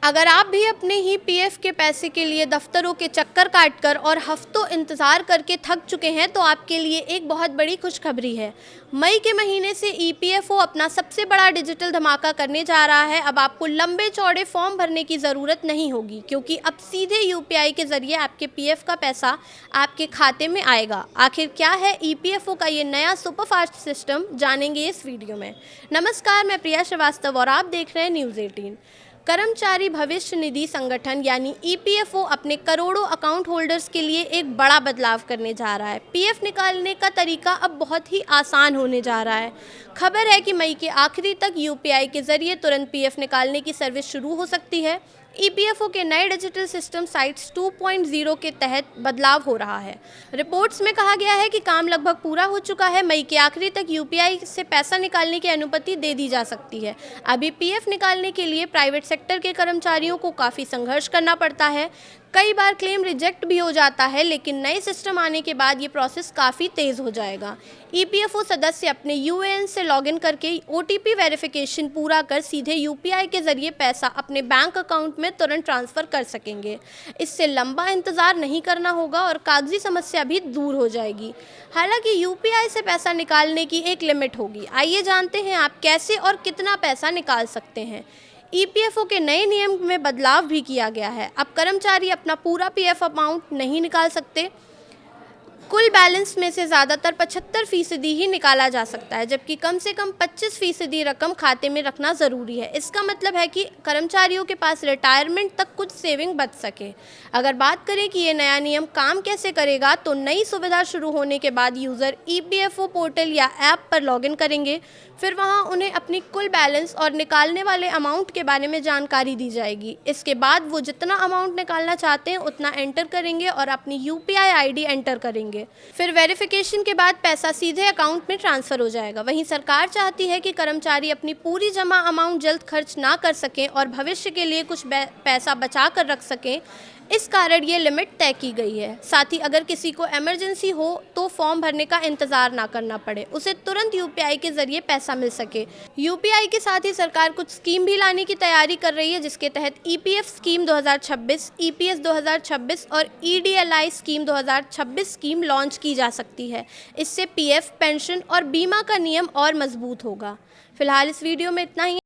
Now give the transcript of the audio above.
अगर आप भी अपने ही पीएफ के पैसे के लिए दफ्तरों के चक्कर काटकर और हफ्तों इंतज़ार करके थक चुके हैं तो आपके लिए एक बहुत बड़ी खुशखबरी है। मई के महीने से ईपीएफओ अपना सबसे बड़ा डिजिटल धमाका करने जा रहा है। अब आपको लंबे चौड़े फॉर्म भरने की ज़रूरत नहीं होगी, क्योंकि अब सीधे यूपीआई के ज़रिए आपके पीएफ का पैसा आपके खाते में आएगा। आखिर क्या है ईपीएफओ का ये नया सुपरफास्ट सिस्टम, जानेंगे इस वीडियो में। नमस्कार, मैं प्रिया श्रीवास्तव और आप देख रहे हैं न्यूज़ 18। कर्मचारी भविष्य निधि संगठन यानी ईपीएफओ अपने करोड़ों अकाउंट होल्डर्स के लिए एक बड़ा बदलाव करने जा रहा है। पीएफ निकालने का तरीका अब बहुत ही आसान होने जा रहा है। खबर है कि मई के आखिरी तक यूपीआई के जरिए तुरंत पीएफ निकालने की सर्विस शुरू हो सकती है। ईपीएफओ के नए डिजिटल सिस्टम साइट्स 2.0 के तहत बदलाव हो रहा है। रिपोर्ट्स में कहा गया है कि काम लगभग पूरा हो चुका है। मई के आखिरी तक यूपीआई से पैसा निकालने की अनुमति दे दी जा सकती है। अभी पीएफ निकालने के लिए प्राइवेट सेक्टर के कर्मचारियों को काफ़ी संघर्ष करना पड़ता है। कई बार क्लेम रिजेक्ट भी हो जाता है, लेकिन नए सिस्टम आने के बाद ये प्रोसेस काफ़ी तेज़ हो जाएगा। ईपीएफओ सदस्य अपने यूएएन से लॉगिन करके ओटीपी वेरिफिकेशन पूरा कर सीधे यूपीआई के जरिए पैसा अपने बैंक अकाउंट में तुरंत ट्रांसफ़र कर सकेंगे। इससे लंबा इंतज़ार नहीं करना होगा और कागजी समस्या भी दूर हो जाएगी। हालांकि यूपीआई से पैसा निकालने की एक लिमिट होगी। आइए जानते हैं आप कैसे और कितना पैसा निकाल सकते हैं। ईपीएफओ के नए नियम में बदलाव भी किया गया है। अब कर्मचारी अपना पूरा पीएफ अमाउंट नहीं निकाल सकते। कुल बैलेंस में से ज़्यादातर 75% ही निकाला जा सकता है, जबकि कम से कम 25% रकम खाते में रखना ज़रूरी है। इसका मतलब है कि कर्मचारियों के पास रिटायरमेंट तक कुछ सेविंग बच सके। अगर बात करें कि ये नया नियम काम कैसे करेगा, तो नई सुविधा शुरू होने के बाद यूज़र ईपीएफओ पोर्टल या ऐप पर लॉगिन करेंगे। फिर वहाँ उन्हें अपनी कुल बैलेंस और निकालने वाले अमाउंट के बारे में जानकारी दी जाएगी। इसके बाद वो जितना अमाउंट निकालना चाहते हैं उतना एंटर करेंगे और अपनी यूपीआई आईडी एंटर करेंगे। फिर वेरिफिकेशन के बाद पैसा सीधे अकाउंट में ट्रांसफ़र हो जाएगा। वहीं सरकार चाहती है कि कर्मचारी अपनी पूरी जमा अमाउंट जल्द खर्च ना कर सकें और भविष्य के लिए कुछ पैसा बचा कर रख सकें। इस कारण ये लिमिट तय की गई है। साथ ही अगर किसी को इमरजेंसी हो तो फॉर्म भरने का इंतज़ार ना करना पड़े, उसे तुरंत यूपीआई के ज़रिए पैसा मिल सके। यूपीआई के साथ ही सरकार कुछ स्कीम भी लाने की तैयारी कर रही है, जिसके तहत ईपीएफ स्कीम 2026, ईपीएस 2026 और ईडीएलआई स्कीम 2026 स्कीम लॉन्च की जा सकती है। इससे पीएफ, पेंशन और बीमा का नियम और मजबूत होगा। फिलहाल इस वीडियो में इतना ही।